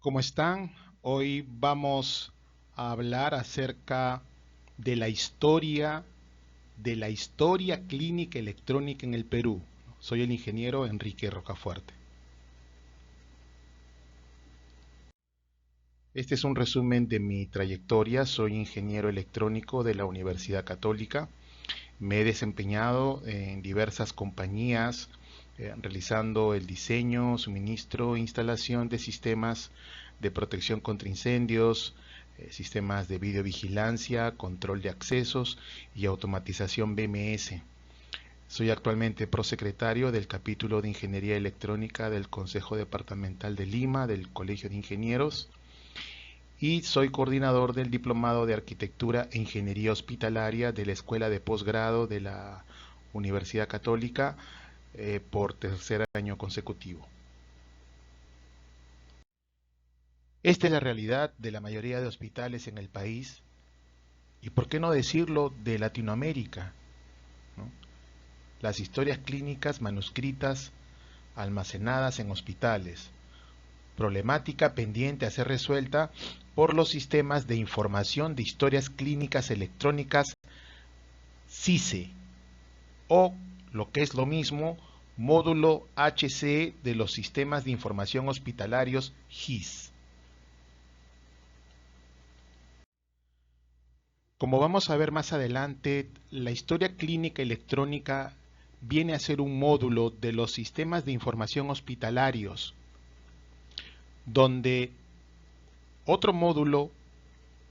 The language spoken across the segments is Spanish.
¿Cómo están? Hoy vamos a hablar acerca de la historia clínica electrónica en el Perú. Soy el ingeniero Enrique Rocafuerte. Este es un resumen de mi trayectoria. Soy ingeniero electrónico de la Universidad Católica. Me he desempeñado en diversas compañías realizando el diseño, suministro e instalación de sistemas de protección contra incendios, sistemas de videovigilancia, control de accesos y automatización BMS. Soy actualmente prosecretario del capítulo de Ingeniería Electrónica del Consejo Departamental de Lima, del Colegio de Ingenieros, y soy coordinador del Diplomado de Arquitectura e Ingeniería Hospitalaria de la Escuela de Posgrado de la Universidad Católica por tercer año consecutivo. Esta es la realidad de la mayoría de hospitales en el país y, por qué no decirlo, de Latinoamérica, ¿no? Las historias clínicas manuscritas almacenadas en hospitales, problemática pendiente a ser resuelta por los sistemas de información de historias clínicas electrónicas SICE, o lo que es lo mismo, módulo HC de los sistemas de información hospitalarios GIS. Como vamos a ver más adelante, la historia clínica electrónica viene a ser un módulo de los sistemas de información hospitalarios, donde otro módulo,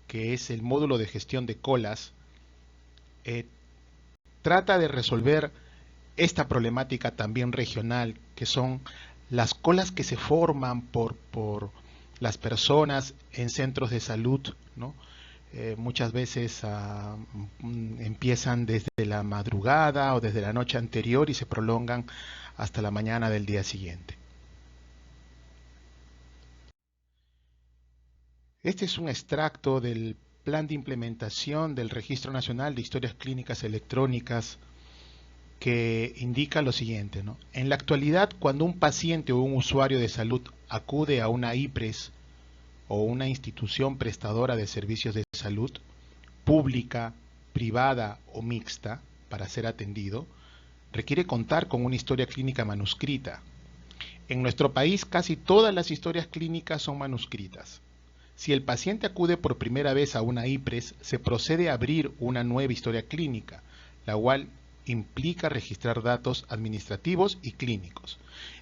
que es el módulo de gestión de colas, trata de resolver esta problemática también regional, que son las colas que se forman por las personas en centros de salud, ¿no? Muchas veces empiezan desde la madrugada o desde la noche anterior y se prolongan hasta la mañana del día siguiente. Este es un extracto del plan de implementación del Registro Nacional de Historias Clínicas Electrónicas, que indica lo siguiente, ¿no? En la actualidad, cuando un paciente o un usuario de salud acude a una IPRES o una institución prestadora de servicios de salud, pública, privada o mixta, para ser atendido, requiere contar con una historia clínica manuscrita. En nuestro país, casi todas las historias clínicas son manuscritas. Si el paciente acude por primera vez a una IPRES, se procede a abrir una nueva historia clínica, la cual implica registrar datos administrativos y clínicos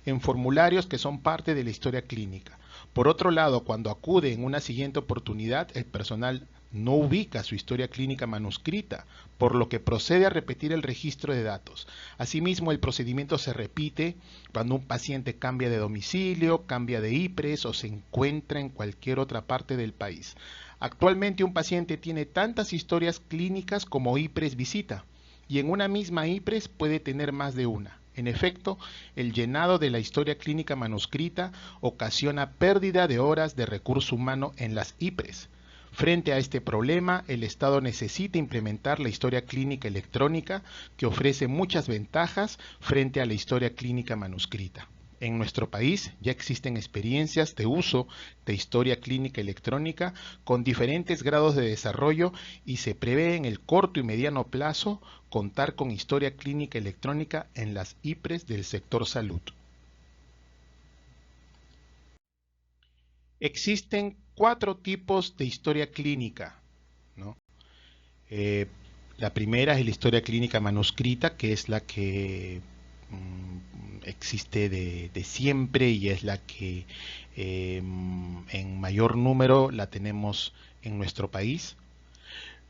en formularios que son parte de la historia clínica. Por otro lado, cuando acude en una siguiente oportunidad, el personal no ubica su historia clínica manuscrita, por lo que procede a repetir el registro de datos. Asimismo, el procedimiento se repite cuando un paciente cambia de domicilio, cambia de IPRES o se encuentra en cualquier otra parte del país. Actualmente, un paciente tiene tantas historias clínicas como IPRES visita, y en una misma IPRES puede tener más de una. En efecto, el llenado de la historia clínica manuscrita ocasiona pérdida de horas de recurso humano en las IPRES. Frente a este problema, el Estado necesita implementar la historia clínica electrónica, que ofrece muchas ventajas frente a la historia clínica manuscrita. En nuestro país ya existen experiencias de uso de historia clínica electrónica con diferentes grados de desarrollo, y se prevé en el corto y mediano plazo contar con historia clínica electrónica en las IPRES del sector salud. Existen 4 tipos de historia clínica, ¿no? La primera es la historia clínica manuscrita, que es la que existe de siempre y es la que en mayor número la tenemos en nuestro país.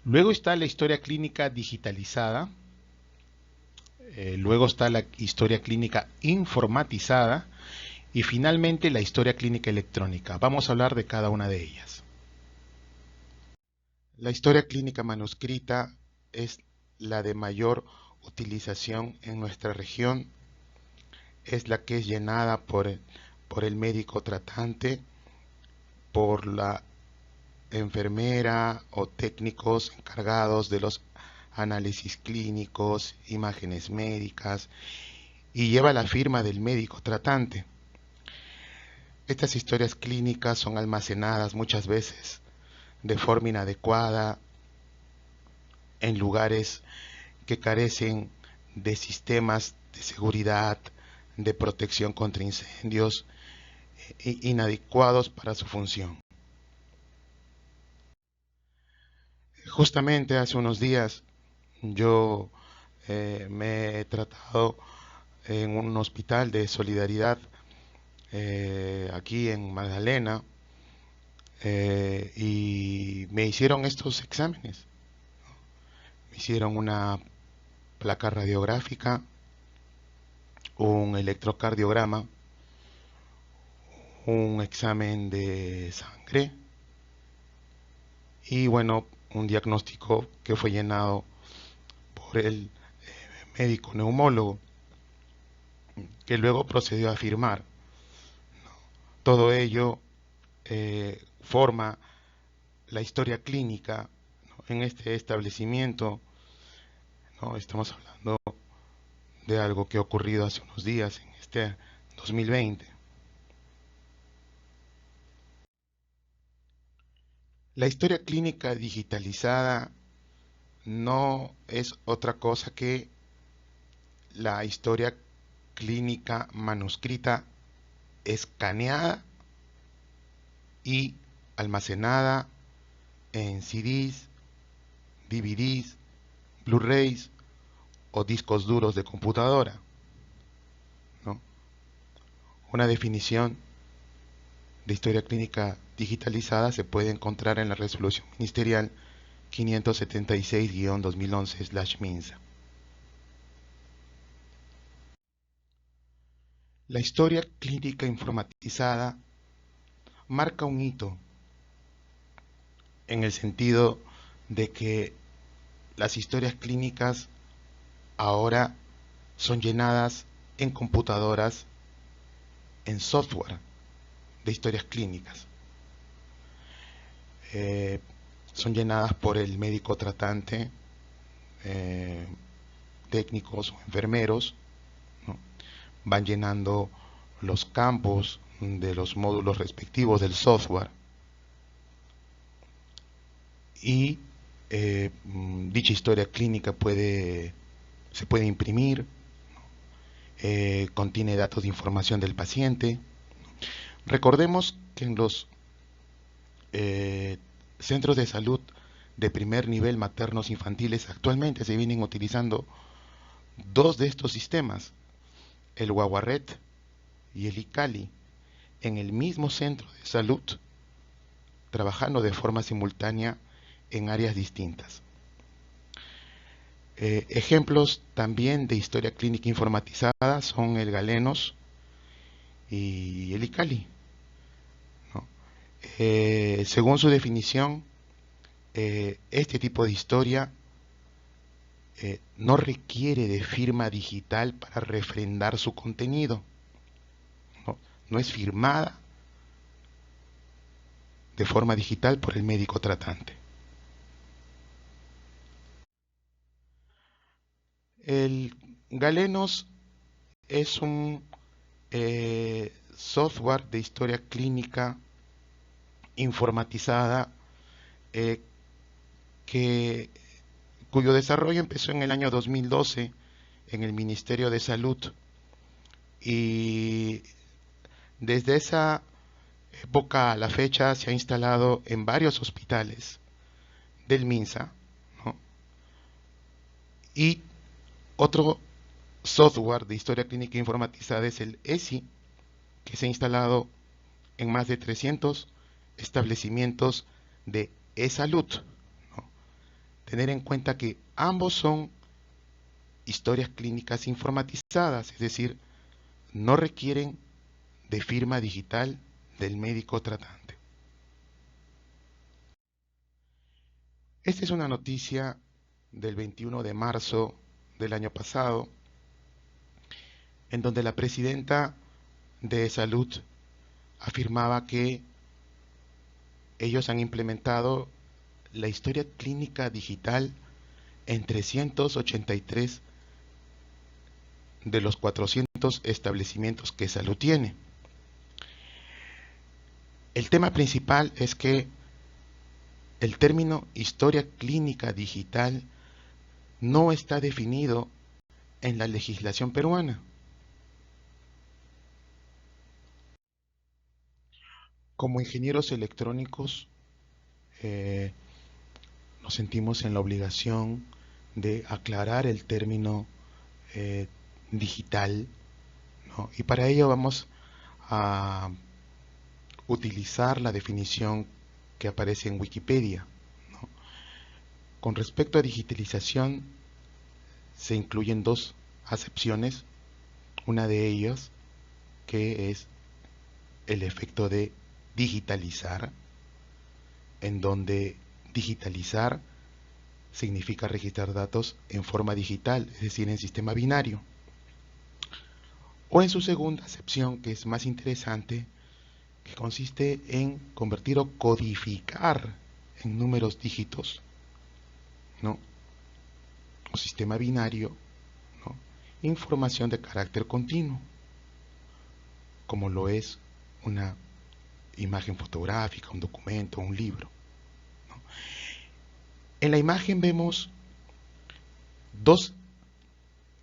Luego está la historia clínica digitalizada, luego está la historia clínica informatizada y finalmente la historia clínica electrónica. Vamos a hablar de cada una de ellas. La historia clínica manuscrita es la de mayor utilización en nuestra región. Es la que es llenada por el médico tratante, por la enfermera o técnicos encargados de los análisis clínicos, imágenes médicas, y lleva la firma del médico tratante. Estas historias clínicas son almacenadas muchas veces de forma inadecuada en lugares que carecen de sistemas de seguridad, de protección contra incendios, inadecuados para su función. Justamente hace unos días yo me he tratado en un hospital de solidaridad aquí en Magdalena, y me hicieron estos exámenes. Me hicieron una placa radiográfica, un electrocardiograma, un examen de sangre y bueno, un diagnóstico que fue llenado por el médico neumólogo, que luego procedió a firmar. Todo ello forma la historia clínica, ¿no?, en este establecimiento, ¿no? Estamos hablando de algo que ha ocurrido hace unos días, en este 2020. La historia clínica digitalizada no es otra cosa que la historia clínica manuscrita escaneada y almacenada en CDs, DVDs, Blu-rays o discos duros de computadora, ¿no? Una definición de historia clínica digitalizada se puede encontrar en la resolución ministerial 576-2011/MINSA. La historia clínica informatizada marca un hito en el sentido de que las historias clínicas ahora son llenadas en computadoras, en software de historias clínicas. Son llenadas por el médico tratante, técnicos o enfermeros, ¿no? Van llenando los campos de los módulos respectivos del software y dicha historia clínica se puede imprimir, contiene datos de información del paciente. Recordemos que en los centros de salud de primer nivel maternos infantiles actualmente se vienen utilizando dos de estos sistemas, el Guaguaret y el ICALI, en el mismo centro de salud, trabajando de forma simultánea en áreas distintas. Ejemplos también de historia clínica informatizada son el Galenos y el ICALI, ¿no? Según su definición, este tipo de historia no requiere de firma digital para refrendar su contenido, ¿no? No es firmada de forma digital por el médico tratante. El Galenos es un software de historia clínica informatizada cuyo desarrollo empezó en el año 2012 en el Ministerio de Salud, y desde esa época a la fecha se ha instalado en varios hospitales del MINSA, ¿no? Y otro software de historia clínica informatizada es el ESI, que se ha instalado en más de 300 establecimientos de e-salud, ¿no? Tener en cuenta que ambos son historias clínicas informatizadas, es decir, no requieren de firma digital del médico tratante. Esta es una noticia del 21 de marzo del año pasado, en donde la presidenta de Salud afirmaba que ellos han implementado la historia clínica digital en 383 de los 400 establecimientos que Salud tiene. El tema principal es que el término historia clínica digital no está definido en la legislación peruana. Como ingenieros electrónicos, nos sentimos en la obligación de aclarar el término digital, ¿no? Y para ello vamos a utilizar la definición que aparece en Wikipedia, ¿no? Con respecto a digitalización, se incluyen dos acepciones. Una de ellas, que es el efecto de digitalizar, en donde digitalizar significa registrar datos en forma digital, es decir, en sistema binario. O en su segunda acepción, que es más interesante, que consiste en convertir o codificar en números dígitos, ¿no? O sistema binario, ¿no? Información de carácter continuo, como lo es una imagen fotográfica, un documento, un libro, ¿no? En la imagen vemos dos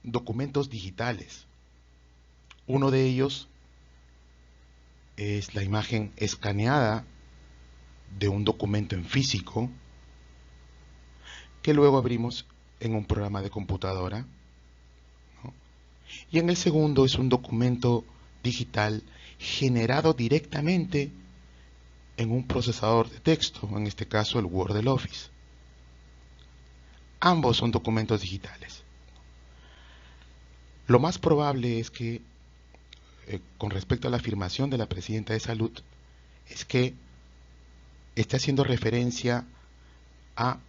documentos digitales. Uno de ellos es la imagen escaneada de un documento en físico que luego abrimos en un programa de computadora, ¿no? Y en el segundo es un documento digital generado directamente en un procesador de texto, en este caso el Word del Office. Ambos son documentos digitales. Lo más probable es que, con respecto a la afirmación de la Presidenta de Salud, es que está haciendo referencia a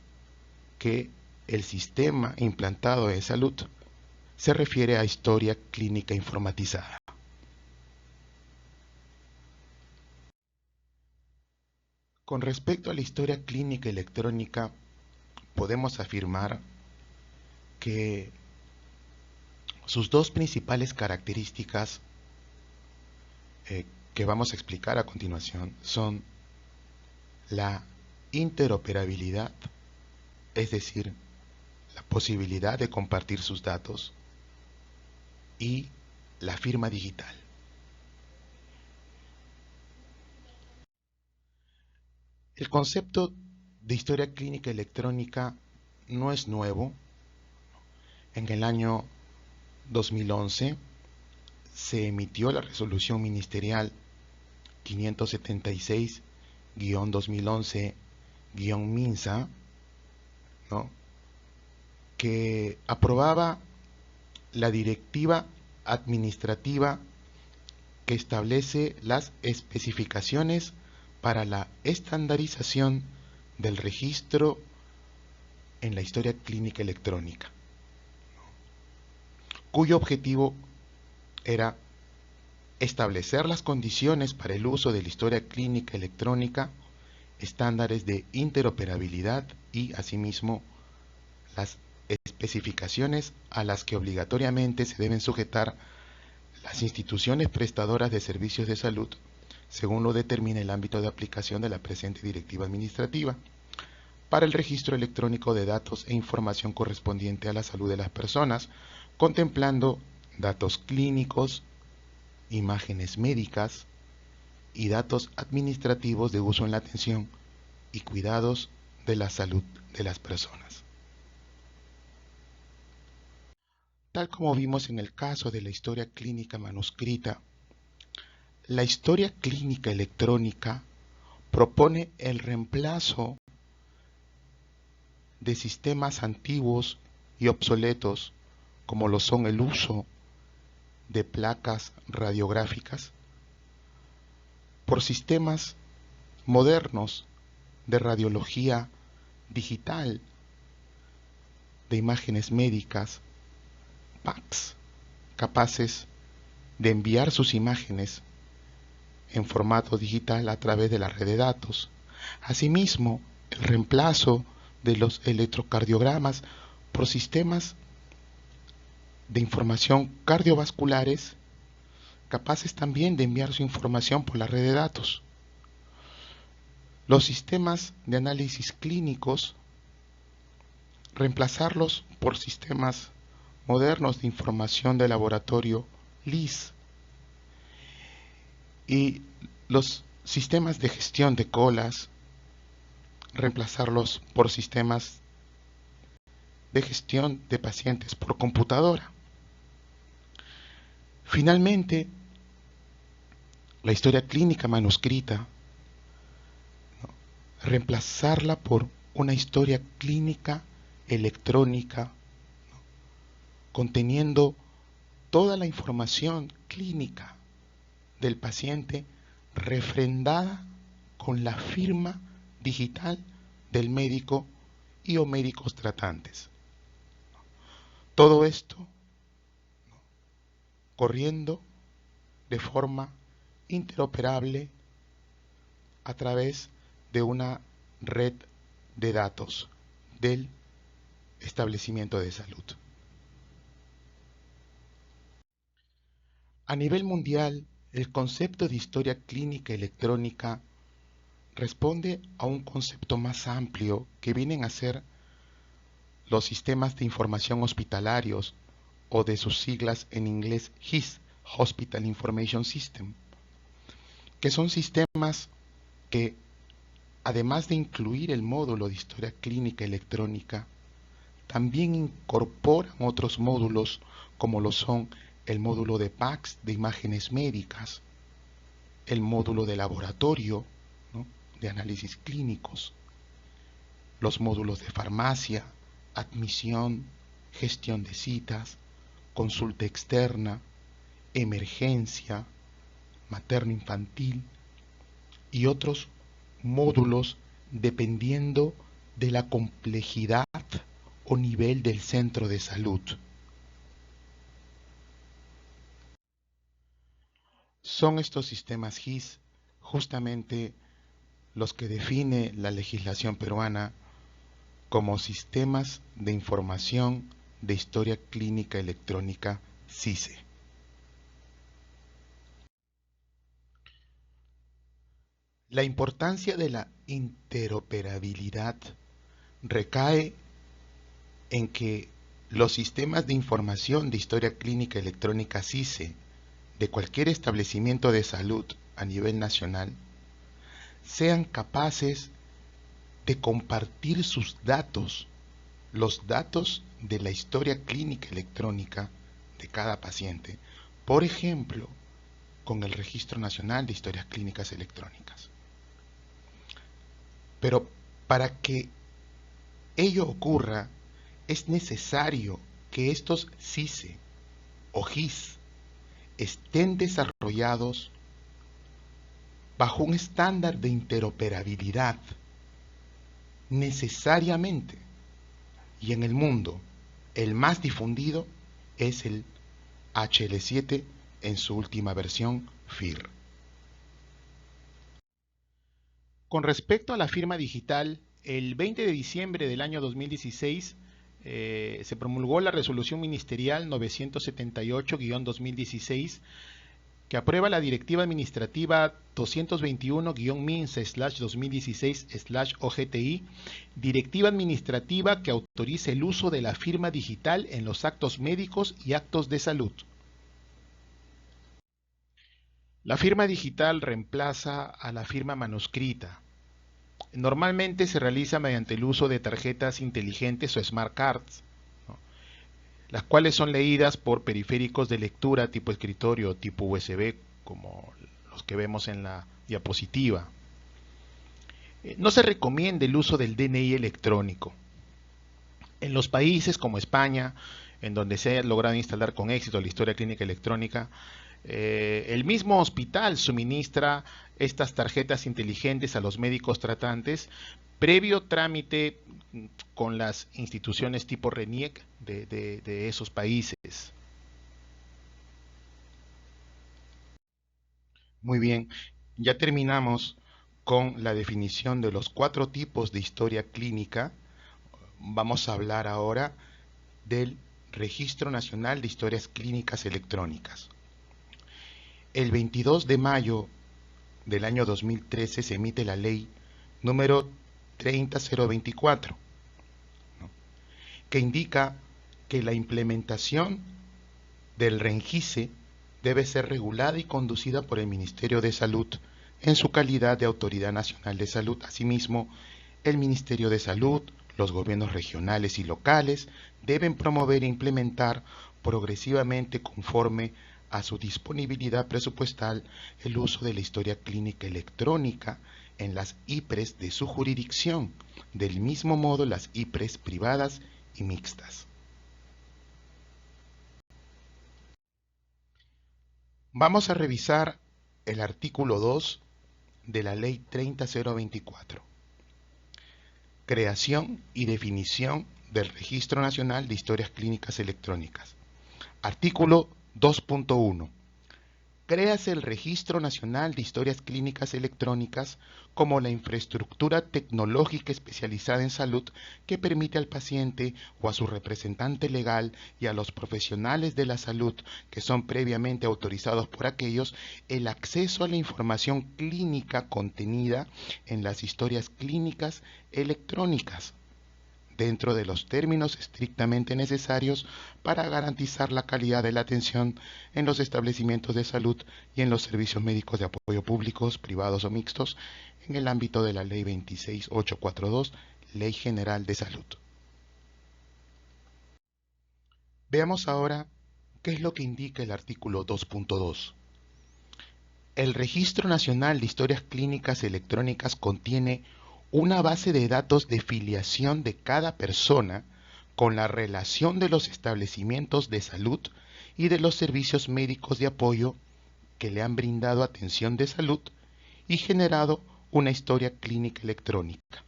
que el sistema implantado en salud se refiere a historia clínica informatizada. Con respecto a la historia clínica electrónica, podemos afirmar que sus dos principales características que vamos a explicar a continuación son la interoperabilidad, es decir, la posibilidad de compartir sus datos, y la firma digital. El concepto de historia clínica electrónica no es nuevo. En el año 2011 se emitió la resolución ministerial 576-2011-MINSA, ¿no?, que aprobaba la directiva administrativa que establece las especificaciones para la estandarización del registro en la historia clínica electrónica, cuyo objetivo era establecer las condiciones para el uso de la historia clínica electrónica, estándares de interoperabilidad y, asimismo, las especificaciones a las que obligatoriamente se deben sujetar las instituciones prestadoras de servicios de salud, según lo determine el ámbito de aplicación de la presente directiva administrativa, para el registro electrónico de datos e información correspondiente a la salud de las personas, contemplando datos clínicos, imágenes médicas y datos administrativos de uso en la atención y cuidados de la salud de las personas. Tal como vimos en el caso de la historia clínica manuscrita, la historia clínica electrónica propone el reemplazo de sistemas antiguos y obsoletos, como lo son el uso de placas radiográficas, por sistemas modernos de radiología digital, de imágenes médicas, PACS, capaces de enviar sus imágenes en formato digital a través de la red de datos. Asimismo, el reemplazo de los electrocardiogramas por sistemas de información cardiovasculares, capaces también de enviar su información por la red de datos. los sistemas de análisis clínicos, reemplazarlos por sistemas modernos de información de laboratorio, LIS, y los sistemas de gestión de colas, reemplazarlos por sistemas de gestión de pacientes por computadora. Finalmente, la historia clínica manuscrita, ¿no?, reemplazarla por una historia clínica electrónica, ¿no?, conteniendo toda la información clínica del paciente refrendada con la firma digital del médico y o médicos tratantes. Todo esto, ¿no?, corriendo de forma interoperable a través de una red de datos del establecimiento de salud. A nivel mundial, el concepto de historia clínica electrónica responde a un concepto más amplio que vienen a ser los sistemas de información hospitalarios, o de sus siglas en inglés HIS, Hospital Information System, que son sistemas que, además de incluir el módulo de historia clínica electrónica, también incorporan otros módulos como lo son el módulo de PACS de imágenes médicas, el módulo de laboratorio, ¿no?, de análisis clínicos, los módulos de farmacia, admisión, gestión de citas, consulta externa, emergencia, materno-infantil y otros módulos dependiendo de la complejidad o nivel del centro de salud. Son estos sistemas HIS justamente los que define la legislación peruana como sistemas de información de historia clínica electrónica SICE. La importancia de la interoperabilidad recae en que los sistemas de información de historia clínica electrónica SICE de cualquier establecimiento de salud a nivel nacional sean capaces de compartir sus datos, los datos de la historia clínica electrónica de cada paciente, por ejemplo, con el Registro Nacional de Historias Clínicas Electrónicas. Pero para que ello ocurra, es necesario que estos SICE o HIS estén desarrollados bajo un estándar de interoperabilidad necesariamente, y en el mundo el más difundido es el HL7 en su última versión FIR. Con respecto a la firma digital, el 20 de diciembre del año 2016 se promulgó la resolución ministerial 978-2016 que aprueba la Directiva Administrativa 221-MINSA/2016/OGTI, directiva administrativa que autoriza el uso de la firma digital en los actos médicos y actos de salud. La firma digital reemplaza a la firma manuscrita. Normalmente se realiza mediante el uso de tarjetas inteligentes o smart cards, ¿no?, las cuales son leídas por periféricos de lectura tipo escritorio o tipo USB, como los que vemos en la diapositiva. No se recomienda el uso del DNI electrónico. En los países como España, en donde se ha logrado instalar con éxito la historia clínica electrónica, el mismo hospital suministra estas tarjetas inteligentes a los médicos tratantes previo trámite con las instituciones tipo RENIEC de esos países. Muy bien, ya terminamos con la definición de los 4 tipos de historia clínica. Vamos a hablar ahora del Registro Nacional de Historias Clínicas Electrónicas. El 22 de mayo del año 2013 se emite la Ley número 30024, ¿no?, que indica que la implementación del RENJICE debe ser regulada y conducida por el Ministerio de Salud en su calidad de Autoridad Nacional de Salud. Asimismo, el Ministerio de Salud, los gobiernos regionales y locales deben promover e implementar progresivamente, conforme a su disponibilidad presupuestal, el uso de la historia clínica electrónica en las IPRES de su jurisdicción, del mismo modo las IPRES privadas y mixtas. Vamos a revisar el artículo 2 de la Ley 30024. Creación y definición del Registro Nacional de Historias Clínicas Electrónicas. Artículo 2.1. Créase el Registro Nacional de Historias Clínicas Electrónicas como la infraestructura tecnológica especializada en salud que permite al paciente o a su representante legal y a los profesionales de la salud que son previamente autorizados por aquellos el acceso a la información clínica contenida en las historias clínicas electrónicas, dentro de los términos estrictamente necesarios para garantizar la calidad de la atención en los establecimientos de salud y en los servicios médicos de apoyo públicos, privados o mixtos, en el ámbito de la Ley 26842, Ley General de Salud. Veamos ahora qué es lo que indica el artículo 2.2. El Registro Nacional de Historias Clínicas Electrónicas contiene una base de datos de filiación de cada persona con la relación de los establecimientos de salud y de los servicios médicos de apoyo que le han brindado atención de salud y generado una historia clínica electrónica.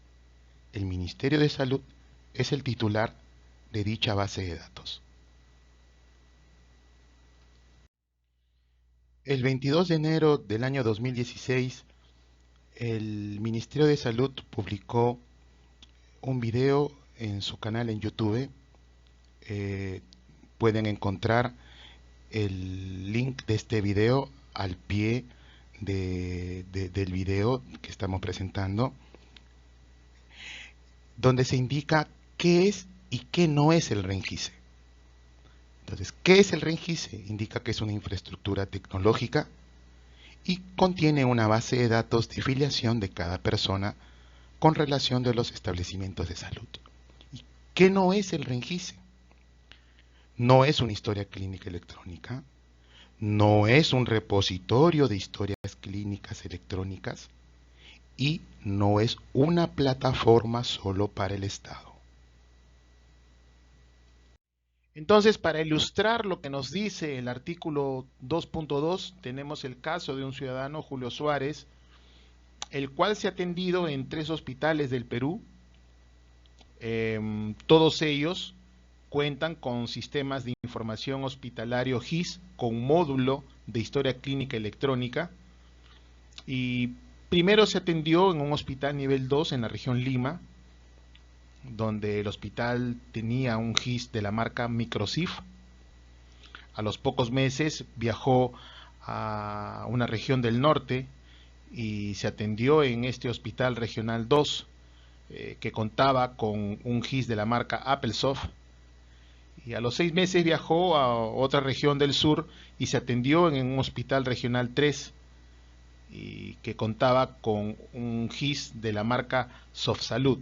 El Ministerio de Salud es el titular de dicha base de datos. El 22 de enero del año 2016, el Ministerio de Salud publicó un video en su canal en YouTube. Pueden encontrar el link de este video al pie del video que estamos presentando, donde se indica qué es y qué no es el RENJICE. Entonces, ¿qué es el RENJICE? Indica que es una infraestructura tecnológica y contiene una base de datos de filiación de cada persona con relación de los establecimientos de salud. ¿Y qué no es el RENJICE? No es una historia clínica electrónica, no es un repositorio de historias clínicas electrónicas y no es una plataforma solo para el Estado. Entonces, para ilustrar lo que nos dice el artículo 2.2, tenemos el caso de un ciudadano, Julio Suárez, el cual se ha atendido en 3 hospitales del Perú. Todos ellos cuentan con sistemas de información hospitalario GIS con módulo de historia clínica electrónica. Y primero se atendió en un hospital nivel 2 en la región Lima, donde el hospital tenía un GIS de la marca Microsif. A los pocos meses viajó a una región del norte y se atendió en este hospital regional 2, que contaba con un GIS de la marca Applesoft. Y a los 6 meses viajó a otra región del sur y se atendió en un hospital regional 3, y que contaba con un GIS de la marca SoftSalud.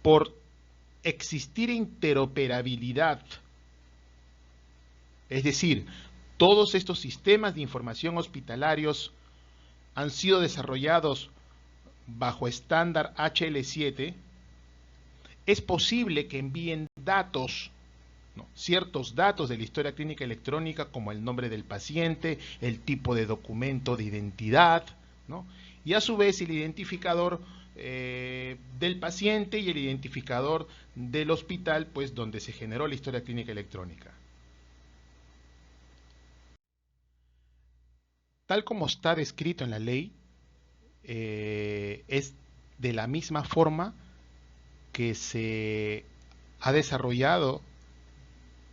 Por existir interoperabilidad, es decir, todos estos sistemas de información hospitalarios han sido desarrollados bajo estándar HL7, es posible que envíen datos, ¿no?, ciertos datos de la historia clínica electrónica, como el nombre del paciente, el tipo de documento de identidad, ¿no?, y a su vez el identificador del paciente y el identificador del hospital, pues donde se generó la historia clínica electrónica. Tal como está descrito en la ley, es de la misma forma que se ha desarrollado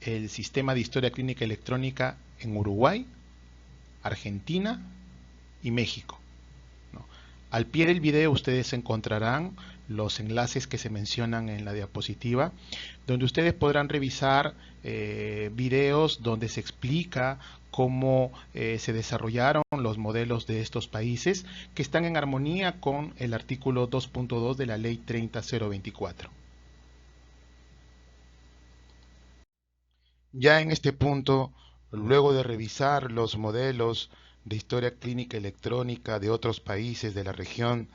el sistema de historia clínica electrónica en Uruguay, Argentina y México, ¿no? Al pie del video ustedes encontrarán los enlaces que se mencionan en la diapositiva, donde ustedes podrán revisar videos donde se explica cómo se desarrollaron los modelos de estos países que están en armonía con el artículo 2.2 de la Ley 30024. Ya en este punto, luego de revisar los modelos de historia clínica electrónica de otros países de la región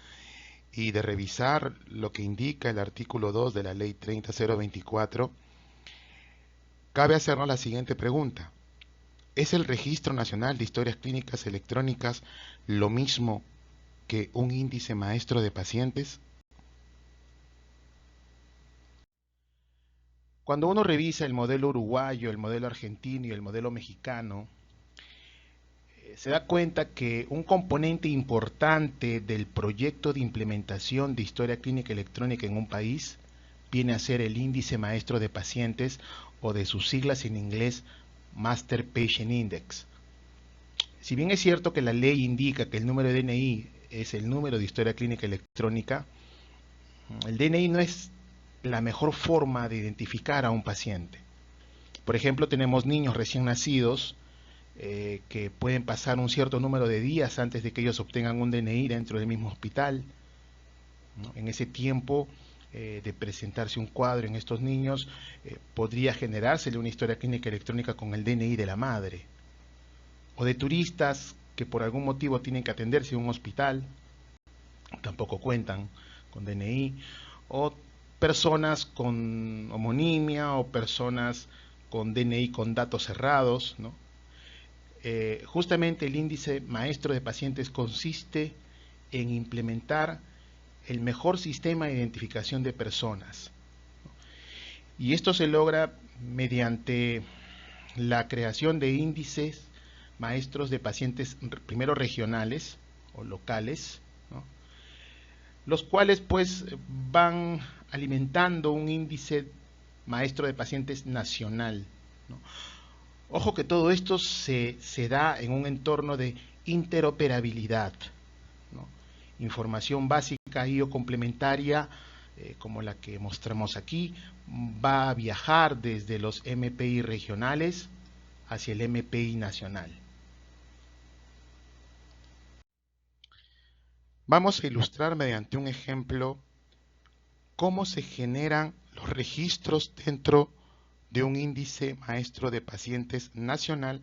y de revisar lo que indica el artículo 2 de la Ley 30024, cabe hacernos la siguiente pregunta. ¿Es el Registro Nacional de Historias Clínicas Electrónicas lo mismo que un índice maestro de pacientes? Cuando uno revisa el modelo uruguayo, el modelo argentino y el modelo mexicano, se da cuenta que un componente importante del proyecto de implementación de historia clínica electrónica en un país viene a ser el índice maestro de pacientes, o de sus siglas en inglés Master Patient Index. Si bien es cierto que la ley indica que el número de DNI es el número de historia clínica electrónica, el DNI no es la mejor forma de identificar a un paciente. Por ejemplo, tenemos niños recién nacidos que pueden pasar un cierto número de días antes de que ellos obtengan un DNI dentro del mismo hospital, ¿no? En ese tiempo de presentarse un cuadro en estos niños, podría generársele una historia clínica electrónica con el DNI de la madre. O de turistas que por algún motivo tienen que atenderse en un hospital, tampoco cuentan con DNI. O personas con homonimia, o personas con DNI con datos cerrados, ¿no? Justamente el índice maestro de pacientes consiste en implementar el mejor sistema de identificación de personas. Y esto se logra mediante la creación de índices maestros de pacientes, primero regionales o locales, ¿no? Los cuales pues van alimentando un índice maestro de pacientes nacional, ¿no? Ojo que todo esto se da en un entorno de interoperabilidad, ¿no? Información básica y o complementaria, como la que mostramos aquí, va a viajar desde los MPI regionales hacia el MPI nacional. Vamos a ilustrar mediante un ejemplo cómo se generan los registros dentro de un índice maestro de pacientes nacional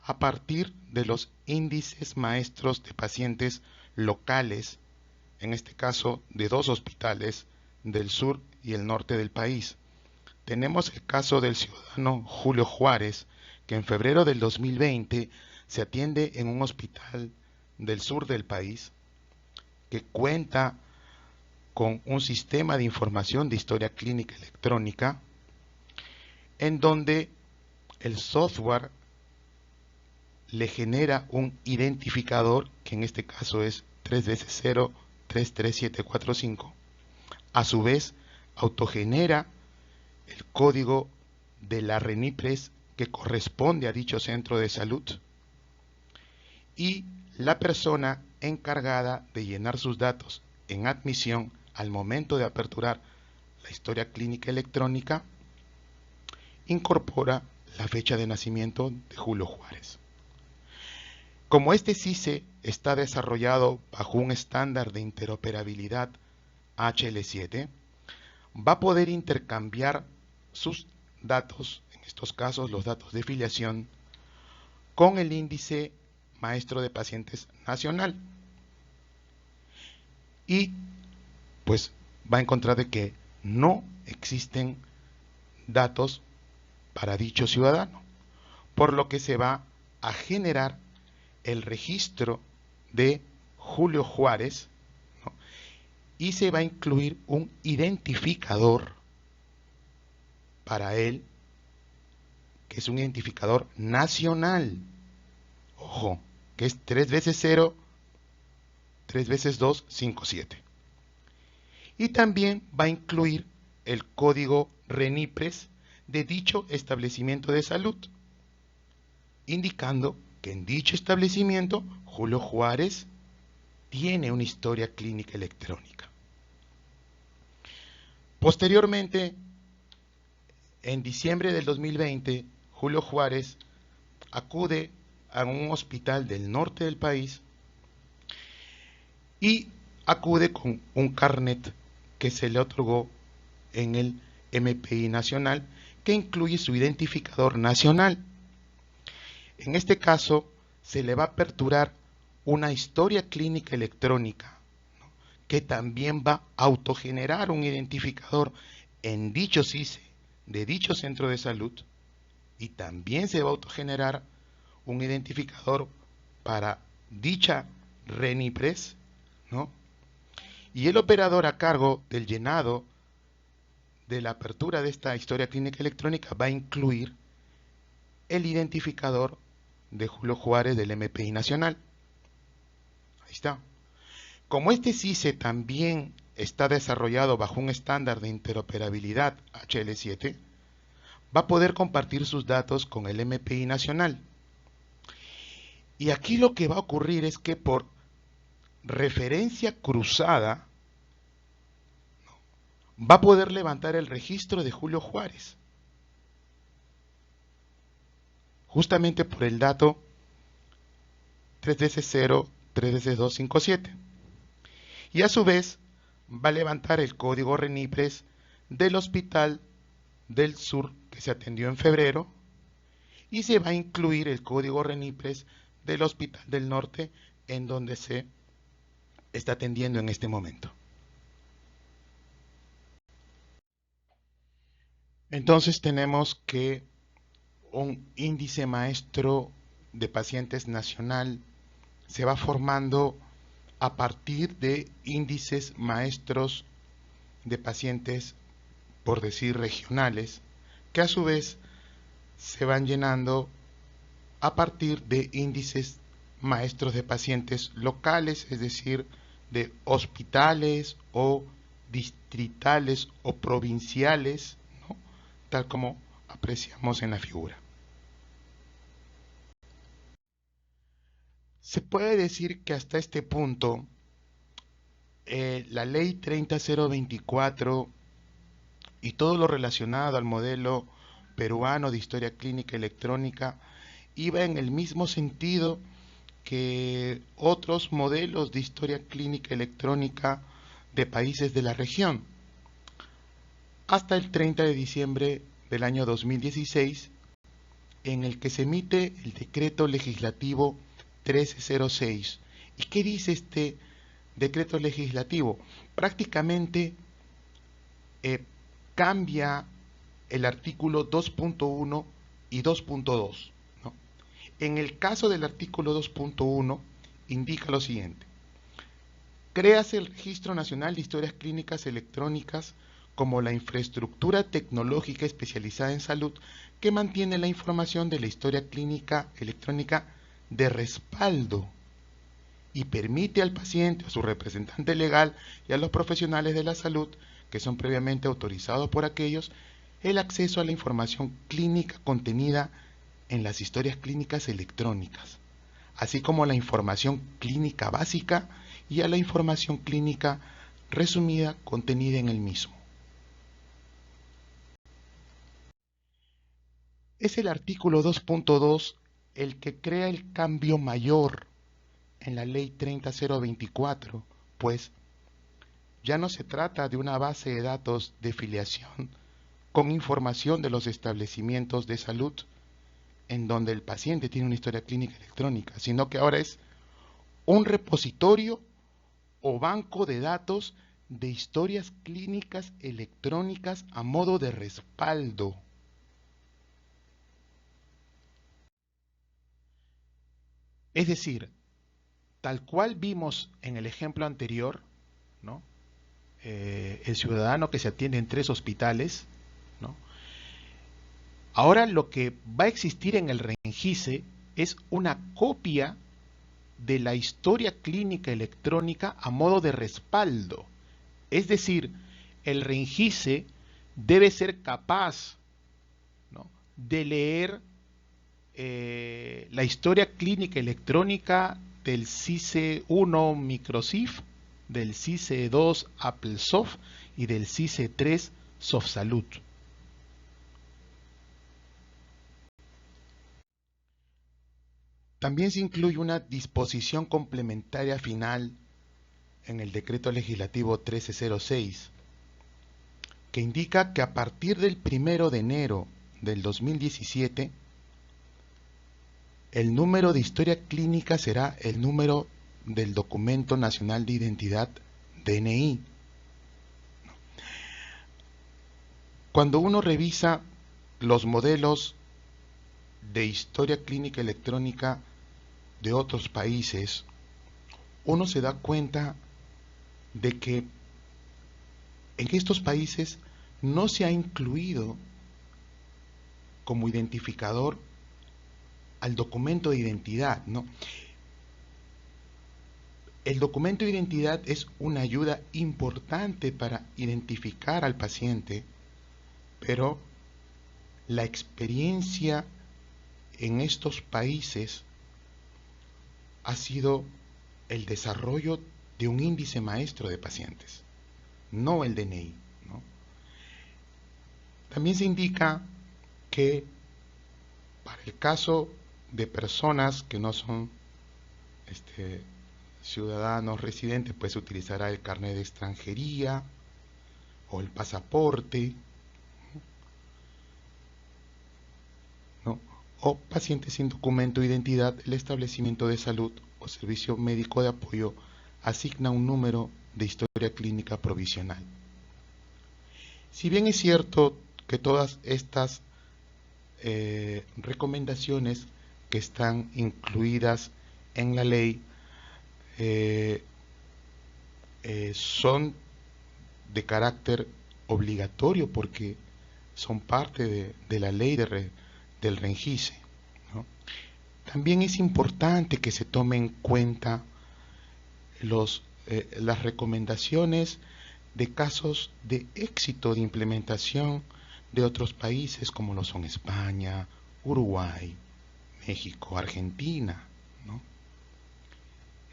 a partir de los índices maestros de pacientes locales, en este caso de dos hospitales del sur y el norte del país. Tenemos el caso del ciudadano Julio Juárez, que en febrero del 2020 se atiende en un hospital del sur del país, que cuenta con un sistema de información de historia clínica electrónica, en donde el software le genera un identificador, que en este caso es 3 veces 0, 33745. A su vez, autogenera el código de la RENIPRES que corresponde a dicho centro de salud, y la persona encargada de llenar sus datos en admisión al momento de aperturar la historia clínica electrónica incorpora la fecha de nacimiento de Julio Juárez. Como este CICE está desarrollado bajo un estándar de interoperabilidad HL7, va a poder intercambiar sus datos, en estos casos los datos de filiación, con el índice maestro de pacientes nacional. Y pues va a encontrar de que no existen datos para dicho ciudadano, por lo que se va a generar el registro de Julio Juárez, ¿no? Y se va a incluir un identificador para él, que es un identificador nacional. Ojo, que es 3 veces 0, 3 veces 2, 5, 7. Y también va a incluir el código RENIPRES de dicho establecimiento de salud, indicando que en dicho establecimiento Julio Juárez tiene una historia clínica electrónica. Posteriormente, en diciembre del 2020, Julio Juárez acude a un hospital del norte del país y acude con un carnet que se le otorgó en el MPI nacional, que incluye su identificador nacional. En este caso, se le va a aperturar una historia clínica electrónica, ¿no?, que también va a autogenerar un identificador en dicho CICE de dicho centro de salud, y también se va a autogenerar un identificador para dicha RENIPRES, ¿no? Y el operador a cargo del llenado de la apertura de esta historia clínica electrónica va a incluir el identificador de Julio Juárez del MPI nacional. Ahí está. Como este CICE también está desarrollado bajo un estándar de interoperabilidad HL7, va a poder compartir sus datos con el MPI nacional. Y aquí lo que va a ocurrir es que por referencia cruzada va a poder levantar el registro de Julio Juárez, justamente por el dato 3DC0, 3DC257. Y a su vez va a levantar el código RENIPRES del Hospital del Sur que se atendió en febrero, y se va a incluir el código RENIPRES del Hospital del Norte en donde se está atendiendo en este momento. Entonces tenemos que un índice maestro de pacientes nacional se va formando a partir de índices maestros de pacientes, por decir regionales, que a su vez se van llenando a partir de índices maestros de pacientes locales, es decir, de hospitales o distritales o provinciales, ¿no?, tal como apreciamos en la figura. Se puede decir que hasta este punto la ley 30024 y todo lo relacionado al modelo peruano de historia clínica electrónica iba en el mismo sentido que otros modelos de historia clínica electrónica de países de la región, hasta el 30 de diciembre del año 2016, en el que se emite el decreto legislativo 1306. ¿Y qué dice este decreto legislativo? Prácticamente cambia el artículo 2.1 y 2.2, ¿no? En el caso del artículo 2.1 indica lo siguiente: créase el Registro Nacional de Historias Clínicas Electrónicas como la infraestructura tecnológica especializada en salud que mantiene la información de la historia clínica electrónica de respaldo y permite al paciente, a su representante legal y a los profesionales de la salud, que son previamente autorizados por aquellos, el acceso a la información clínica contenida en las historias clínicas electrónicas, así como la información clínica básica y a la información clínica resumida contenida en el mismo. Es el artículo 2.2 el que crea el cambio mayor en la ley 30024, pues ya no se trata de una base de datos de filiación con información de los establecimientos de salud en donde el paciente tiene una historia clínica electrónica, sino que ahora es un repositorio o banco de datos de historias clínicas electrónicas a modo de respaldo. Es decir, tal cual vimos en el ejemplo anterior, ¿no?, el ciudadano que se atiende en 3 hospitales, ¿no?, ahora lo que va a existir en el RENGICE es una copia de la historia clínica electrónica a modo de respaldo. Es decir, el RENGICE debe ser capaz, ¿no?, de leer la historia clínica electrónica del CISE 1 Microsoft, del CISE 2 AppleSoft y del CISE 3 SoftSalud. También se incluye una disposición complementaria final en el Decreto Legislativo 1306, que indica que a partir del 1 de enero del 2017, el número de historia clínica será el número del Documento Nacional de Identidad, DNI. Cuando uno revisa los modelos de historia clínica electrónica de otros países, uno se da cuenta de que en estos países no se ha incluido como identificador al documento de identidad, ¿no? El documento de identidad es una ayuda importante para identificar al paciente, pero la experiencia en estos países ha sido el desarrollo de un índice maestro de pacientes, no el DNI, ¿no? También se indica que para el caso de personas que no son ciudadanos residentes, pues se utilizará el carnet de extranjería o el pasaporte, ¿no? O pacientes sin documento de identidad, el establecimiento de salud o servicio médico de apoyo asigna un número de historia clínica provisional. Si bien es cierto que todas estas recomendaciones que están incluidas en la ley son de carácter obligatorio porque son parte de la ley del RENJICE, ¿no? También es importante que se tomen en cuenta las recomendaciones de casos de éxito de implementación de otros países como lo son España, Uruguay, México, Argentina, ¿no?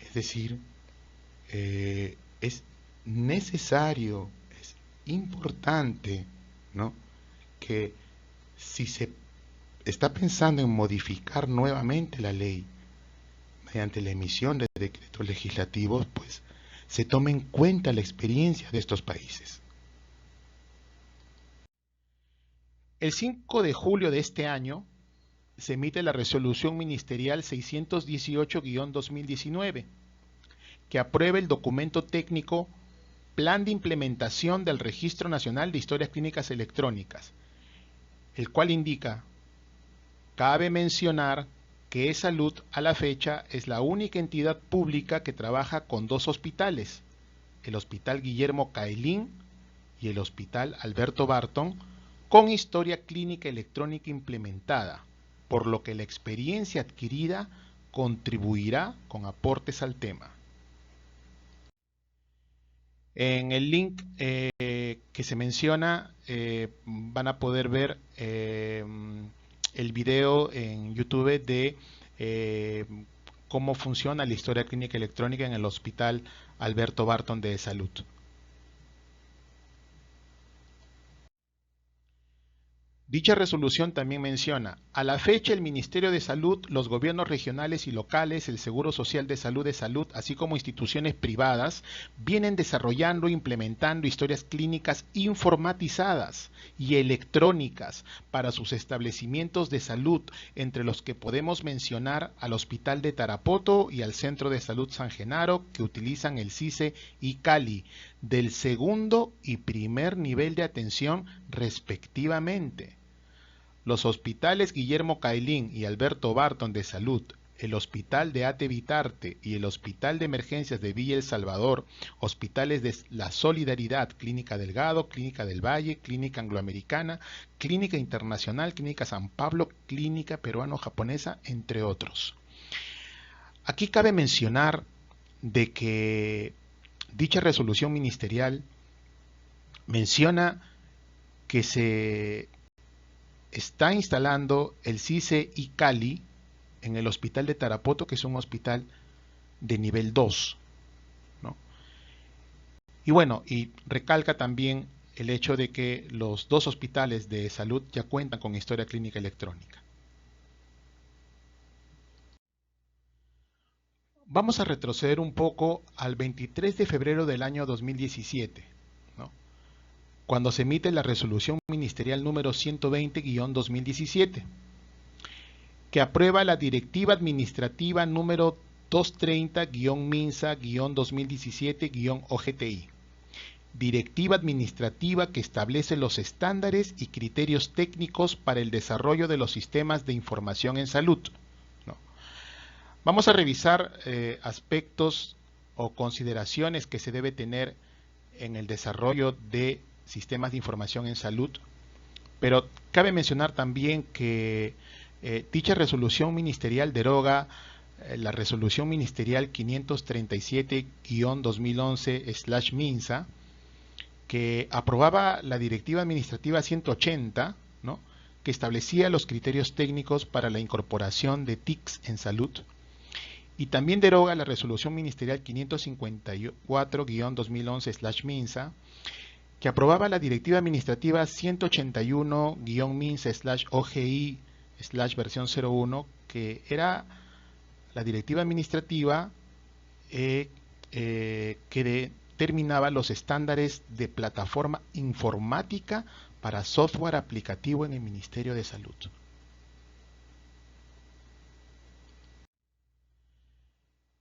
Es decir, es necesario, es importante, ¿no?, que si se está pensando en modificar nuevamente la ley mediante la emisión de decretos legislativos, pues se tome en cuenta la experiencia de estos países. El 5 de julio de este año se emite la Resolución Ministerial 618-2019, que aprueba el documento técnico Plan de Implementación del Registro Nacional de Historias Clínicas Electrónicas, el cual indica: cabe mencionar que eSalud a la fecha es la única entidad pública que trabaja con dos hospitales, el Hospital Guillermo Cailín y el Hospital Alberto Barton, con historia clínica electrónica implementada, por lo que la experiencia adquirida contribuirá con aportes al tema. En el link que se menciona van a poder ver el video en YouTube de cómo funciona la historia clínica electrónica en el Hospital Alberto Barton de Salud. Dicha resolución también menciona: a la fecha el Ministerio de Salud, los gobiernos regionales y locales, el Seguro Social de Salud, así como instituciones privadas, vienen desarrollando e implementando historias clínicas informatizadas y electrónicas para sus establecimientos de salud, entre los que podemos mencionar al Hospital de Tarapoto y al Centro de Salud San Genaro, que utilizan el CISE y Cali, del segundo y primer nivel de atención respectivamente. Los hospitales Guillermo Cailín y Alberto Barton de Salud, el Hospital de Ate Bitarte y el Hospital de Emergencias de Villa El Salvador, hospitales de La Solidaridad, Clínica Delgado, Clínica del Valle, Clínica Angloamericana, Clínica Internacional, Clínica San Pablo, Clínica Peruano-Japonesa, entre otros. Aquí cabe mencionar de que dicha resolución ministerial menciona que se está instalando el CISE y Cali en el Hospital de Tarapoto, que es un hospital de nivel 2, ¿no? Y bueno, y recalca también el hecho de que los dos hospitales de salud ya cuentan con historia clínica electrónica. Vamos a retroceder un poco al 23 de febrero del año 2017, ¿no? Cuando se emite la resolución ministerial número 120-2017, que aprueba la directiva administrativa número 230-MINSA-2017-OGTI. Directiva administrativa que establece los estándares y criterios técnicos para el desarrollo de los sistemas de información en salud, ¿no? Vamos a revisar aspectos o consideraciones que se debe tener en el desarrollo de sistemas de información en salud, pero cabe mencionar también que dicha resolución ministerial deroga la resolución ministerial 537-2011/MINSA, que aprobaba la directiva administrativa 180, ¿no?, que establecía los criterios técnicos para la incorporación de TICs en salud, y también deroga la resolución ministerial 554-2011/MINSA, que aprobaba la directiva administrativa 181-MINSA/OGI/versión 01, que era la directiva administrativa que determinaba los estándares de plataforma informática para software aplicativo en el Ministerio de Salud.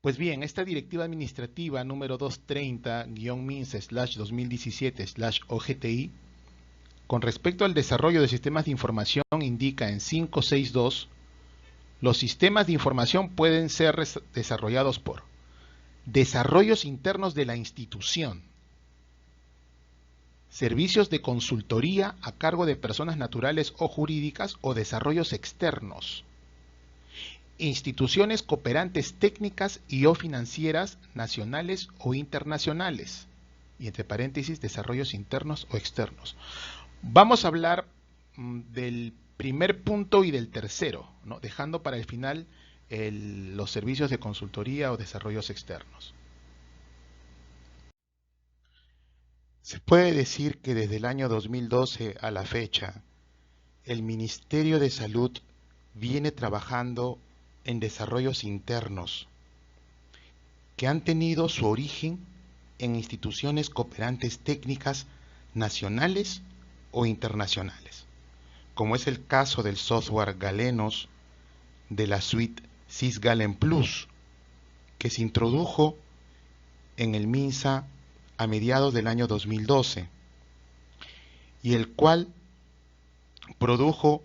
Pues bien, esta directiva administrativa número 230-MINSA/2017/OGTI, con respecto al desarrollo de sistemas de información, indica en 562, los sistemas de información pueden ser desarrollados por desarrollos internos de la institución, servicios de consultoría a cargo de personas naturales o jurídicas o desarrollos externos, instituciones cooperantes técnicas y o financieras nacionales o internacionales, y entre paréntesis, desarrollos internos o externos. Vamos a hablar del primer punto y del tercero, ¿no?, dejando para el final los servicios de consultoría o desarrollos externos. Se puede decir que desde el año 2012 a la fecha, el Ministerio de Salud viene trabajando en desarrollos internos que han tenido su origen en instituciones cooperantes técnicas nacionales o internacionales, como es el caso del software Galenos de la suite SysGalen Plus, que se introdujo en el MINSA a mediados del año 2012, y el cual produjo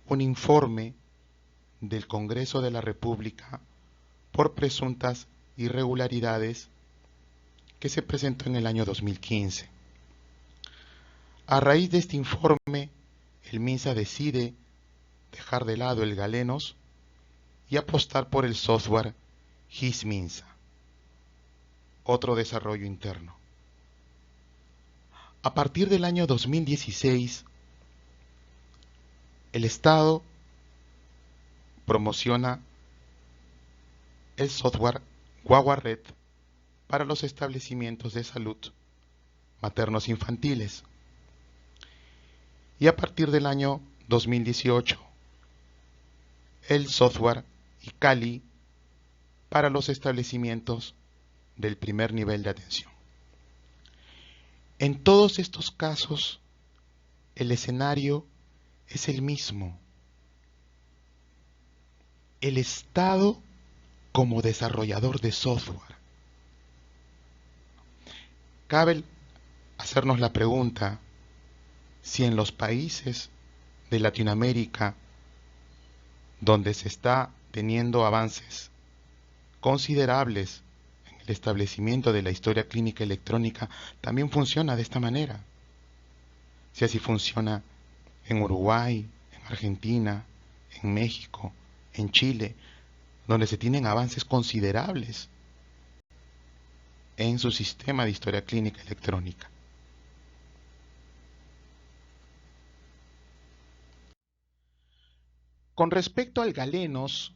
un informe del Congreso de la República por presuntas irregularidades que se presentó en el año 2015. A raíz de este informe, el MINSA decide dejar de lado el Galenos y apostar por el software GIS-MINSA, otro desarrollo interno. A partir del año 2016, el Estado promociona el software GuaguaRed para los establecimientos de salud maternos infantiles. Y a partir del año 2018, el software ICALI para los establecimientos del primer nivel de atención. En todos estos casos, el escenario es el mismo. El Estado como desarrollador de software. Cabe hacernos la pregunta si en los países de Latinoamérica, donde se está teniendo avances considerables en el establecimiento de la historia clínica electrónica, también funciona de esta manera. Si así funciona en Uruguay, en Argentina, en México, en Chile, donde se tienen avances considerables en su sistema de historia clínica electrónica. Con respecto al Galenos,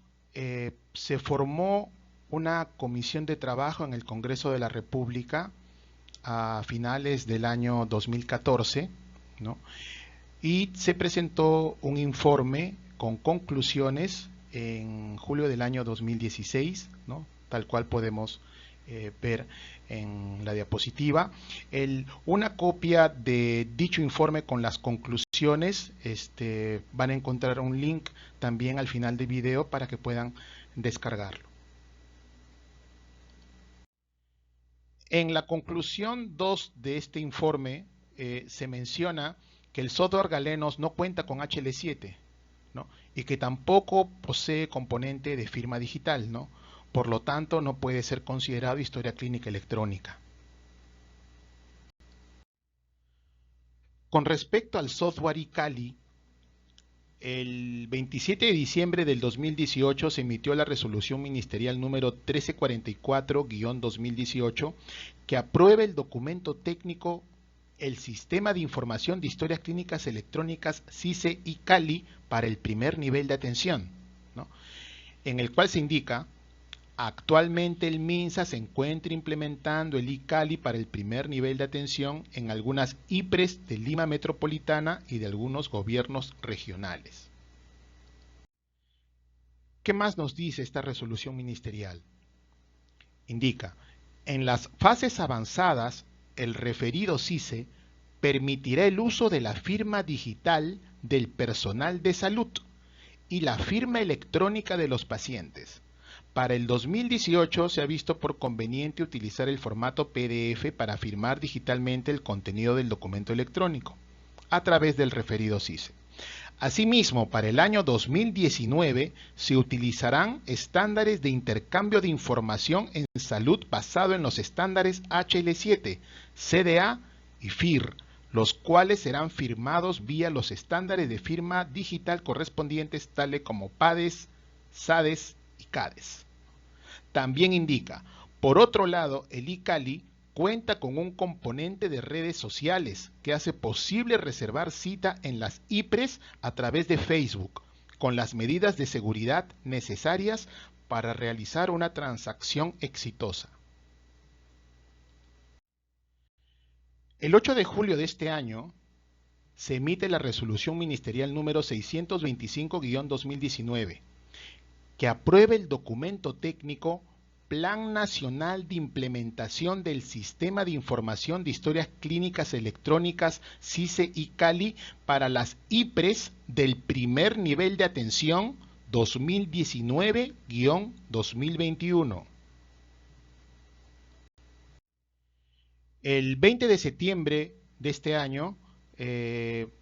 se formó una comisión de trabajo en el Congreso de la República a finales del año 2014, ¿no? Y se presentó un informe con conclusiones en julio del año 2016, ¿no? Tal cual podemos ver en la diapositiva. Una copia de dicho informe con las conclusiones, van a encontrar un link también al final del video para que puedan descargarlo. En la conclusión 2 de este informe se menciona que el software Galenos no cuenta con HL7, ¿no? Y que tampoco posee componente de firma digital, ¿no? Por lo tanto, no puede ser considerado historia clínica electrónica. Con respecto al software iCali, el 27 de diciembre del 2018 se emitió la resolución ministerial número 1344-2018 que aprueba el documento técnico el Sistema de Información de Historias Clínicas Electrónicas SISE iCali para el primer nivel de atención, ¿no? En el cual se indica: actualmente el MINSA se encuentra implementando el iCali para el primer nivel de atención en algunas IPRES de Lima Metropolitana y de algunos gobiernos regionales. ¿Qué más nos dice esta resolución ministerial? Indica: en las fases avanzadas, el referido SISE permitirá el uso de la firma digital del personal de salud y la firma electrónica de los pacientes. Para el 2018 se ha visto por conveniente utilizar el formato PDF para firmar digitalmente el contenido del documento electrónico a través del referido SISE. Asimismo, para el año 2019 se utilizarán estándares de intercambio de información en salud basado en los estándares HL7, CDA y FIR, los cuales serán firmados vía los estándares de firma digital correspondientes tales como PADES, SADES y CADES. También indica: por otro lado, el iCali cuenta con un componente de redes sociales que hace posible reservar cita en las IPRES a través de Facebook, con las medidas de seguridad necesarias para realizar una transacción exitosa. El 8 de julio de este año se emite la resolución ministerial número 625-2019, que aprueba el documento técnico Plan Nacional de Implementación del Sistema de Información de Historias Clínicas Electrónicas SISE iCali para las IPRES del primer nivel de atención 2019-2021. El 20 de septiembre de este año,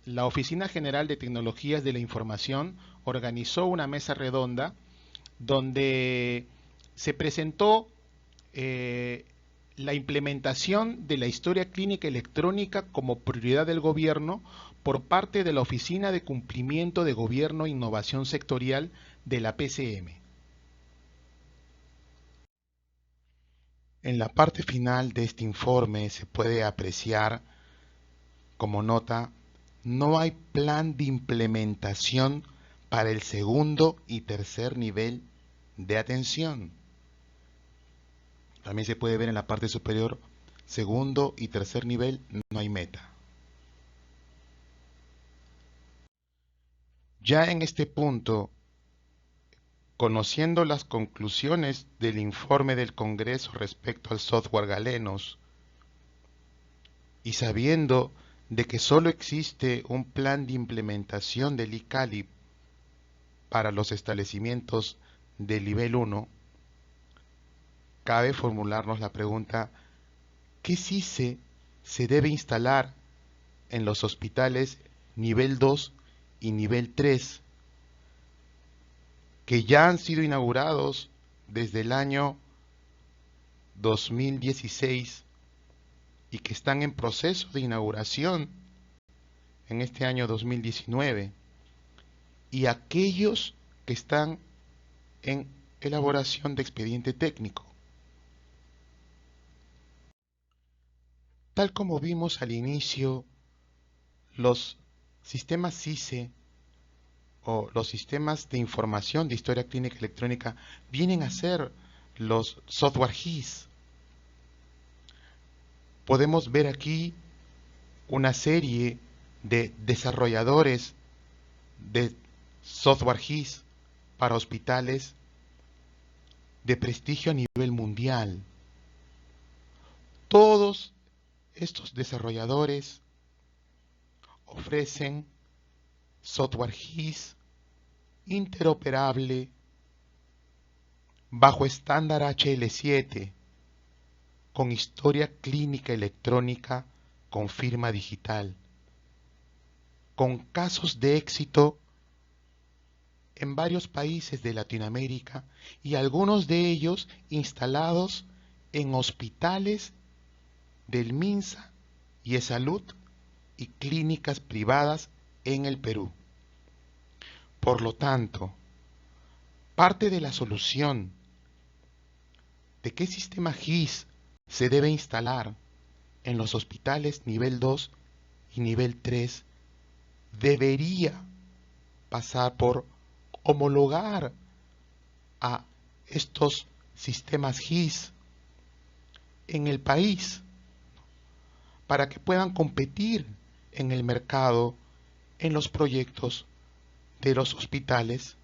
la Oficina General de Tecnologías de la Información organizó una mesa redonda donde se presentó la implementación de la historia clínica electrónica como prioridad del gobierno por parte de la Oficina de Cumplimiento de Gobierno e Innovación Sectorial de la PCM. En la parte final de este informe se puede apreciar como nota: no hay plan de implementación para el segundo y tercer nivel de atención. También se puede ver en la parte superior: segundo y tercer nivel no hay meta. Ya en este punto, conociendo las conclusiones del informe del Congreso respecto al software Galenos y sabiendo de que solo existe un plan de implementación del iCali para los establecimientos del nivel 1, cabe formularnos la pregunta: ¿qué SISE se debe instalar en los hospitales nivel 2 y nivel 3 que ya han sido inaugurados desde el año 2016 y que están en proceso de inauguración en este año 2019, y aquellos que están en elaboración de expediente técnico? Tal como vimos al inicio, los sistemas SISE o los sistemas de información de historia clínica electrónica vienen a ser los software GIS. Podemos ver aquí una serie de desarrolladores de software GIS para hospitales de prestigio a nivel mundial. Todos estos desarrolladores ofrecen software GIS interoperable bajo estándar HL7 con historia clínica electrónica con firma digital, con casos de éxito en varios países de Latinoamérica y algunos de ellos instalados en hospitales del MINSA y eSalud y clínicas privadas en el Perú. Por lo tanto, parte de la solución de qué sistema GIS se debe instalar en los hospitales nivel 2 y nivel 3 debería pasar por homologar a estos sistemas GIS en el país para que puedan competir en el mercado en los proyectos de los hospitales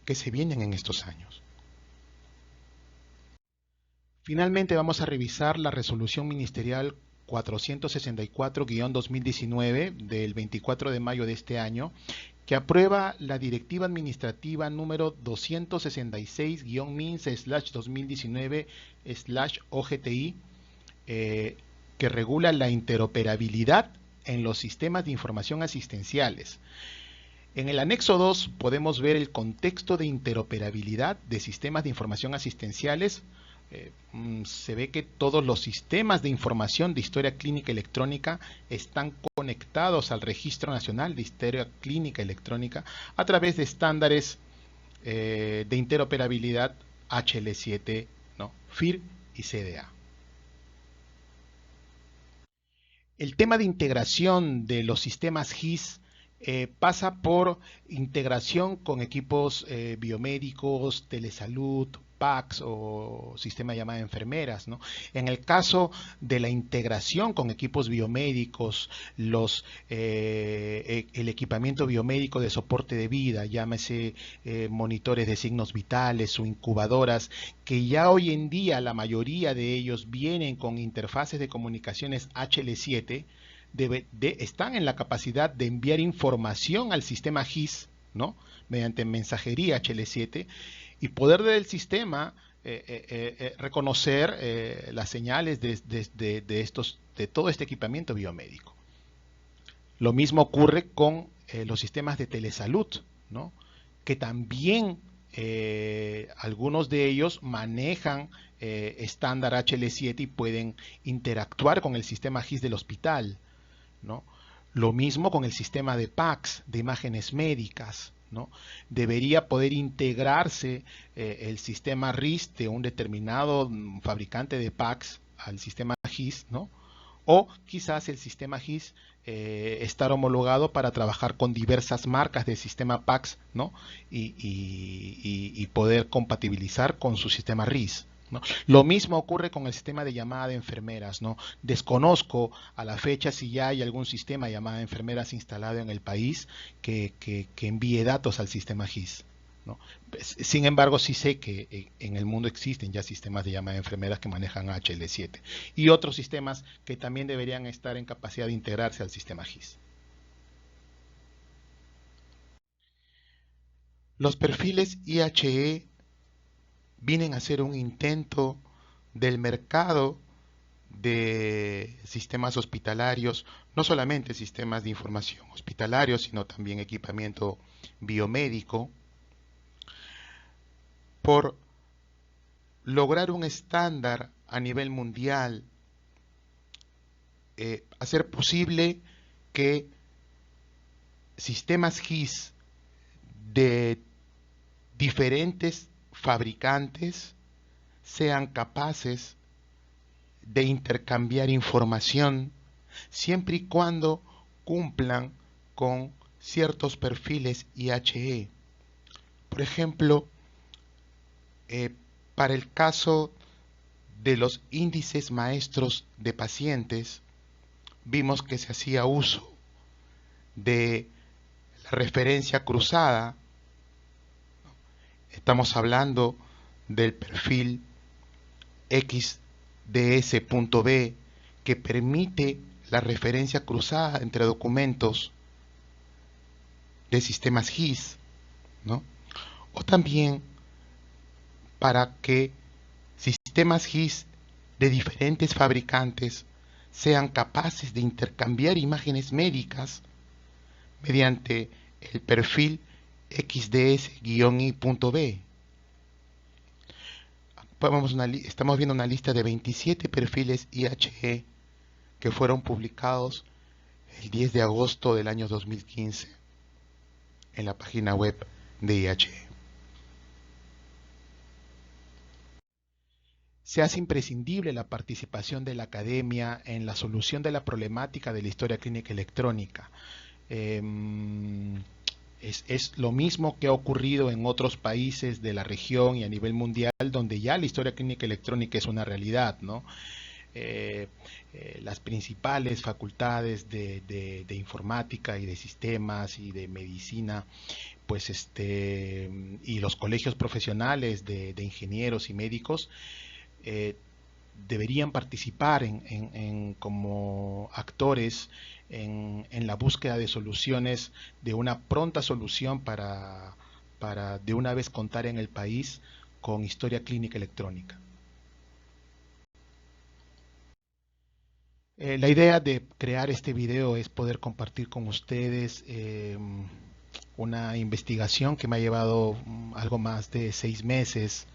que se vienen en estos años. Finalmente vamos a revisar la resolución ministerial 464-2019 del 24 de mayo de este año, que aprueba la directiva administrativa número 266-MINSA/2019/OGTI, que regula la interoperabilidad en los sistemas de información asistenciales. En el anexo 2 podemos ver el contexto de interoperabilidad de sistemas de información asistenciales. Se ve que todos los sistemas de información de historia clínica electrónica están conectados al Registro Nacional de Historia Clínica Electrónica a través de estándares de interoperabilidad HL7, ¿no? FIR y CDA. El tema de integración de los sistemas GIS pasa por integración con equipos biomédicos, telesalud, PACS o sistema de llamada de enfermeras, ¿no? En el caso de la integración con equipos biomédicos, el equipamiento biomédico de soporte de vida, llámese monitores de signos vitales o incubadoras, que ya hoy en día la mayoría de ellos vienen con interfaces de comunicaciones HL7, están en la capacidad de enviar información al sistema GIS, ¿no? Mediante mensajería HL7 y poder del sistema reconocer las señales de todo este equipamiento biomédico. Lo mismo ocurre con los sistemas de telesalud, ¿no? Que también algunos de ellos manejan estándar HL7 y pueden interactuar con el sistema GIS del hospital, ¿no? Lo mismo con el sistema de PACS, de imágenes médicas, ¿no? Debería poder integrarse el sistema RIS de un determinado fabricante de PACS al sistema GIS, ¿no? O quizás el sistema GIS estar homologado para trabajar con diversas marcas de sistema PACS, ¿no? Y poder compatibilizar con su sistema RIS, ¿no? Lo mismo ocurre con el sistema de llamada de enfermeras, ¿no? Desconozco a la fecha si ya hay algún sistema de llamada de enfermeras instalado en el país que envíe datos al sistema GIS, ¿no? Sin embargo, sí sé que en el mundo existen ya sistemas de llamada de enfermeras que manejan HL7 y otros sistemas que también deberían estar en capacidad de integrarse al sistema GIS. Los perfiles IHE vienen a ser un intento del mercado de sistemas hospitalarios, no solamente sistemas de información hospitalarios, sino también equipamiento biomédico, por lograr un estándar a nivel mundial, hacer posible que sistemas GIS de diferentes fabricantes sean capaces de intercambiar información siempre y cuando cumplan con ciertos perfiles IHE. Por ejemplo, Para el caso de los índices maestros de pacientes, vimos que se hacía uso de la referencia cruzada. Estamos hablando del perfil XDS.B, que permite la referencia cruzada entre documentos de sistemas GIS, ¿no? O también para que sistemas GIS de diferentes fabricantes sean capaces de intercambiar imágenes médicas mediante el perfil XDS-I.B. Estamos viendo una lista de 27 perfiles IHE que fueron publicados el 10 de agosto del año 2015 en la página web de IHE. Se hace imprescindible la participación de la academia en la solución de la problemática de la historia clínica electrónica. Es lo mismo que ha ocurrido en otros países de la región y a nivel mundial, donde ya la historia clínica electrónica es una realidad, ¿no? Las principales facultades de informática y de sistemas y de medicina, pues y los colegios profesionales de ingenieros y médicos deberían participar como actores en la búsqueda de soluciones, de una pronta solución para de una vez contar en el país con historia clínica electrónica. La idea de crear este video es poder compartir con ustedes una investigación que me ha llevado algo más de 6 meses.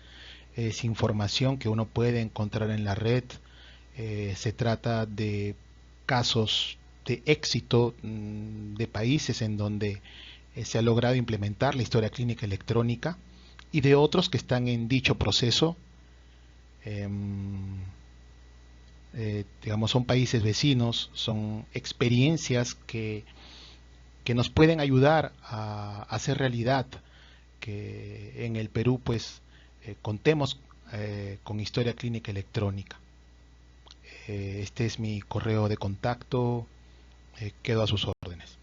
Es información que uno puede encontrar en la red. Se trata de casos de éxito de países en donde se ha logrado implementar la historia clínica electrónica y de otros que están en dicho proceso. Digamos, son países vecinos, son experiencias que nos pueden ayudar a hacer realidad que en el Perú pues contemos con historia clínica electrónica. Este es mi correo de contacto, quedo a sus órdenes.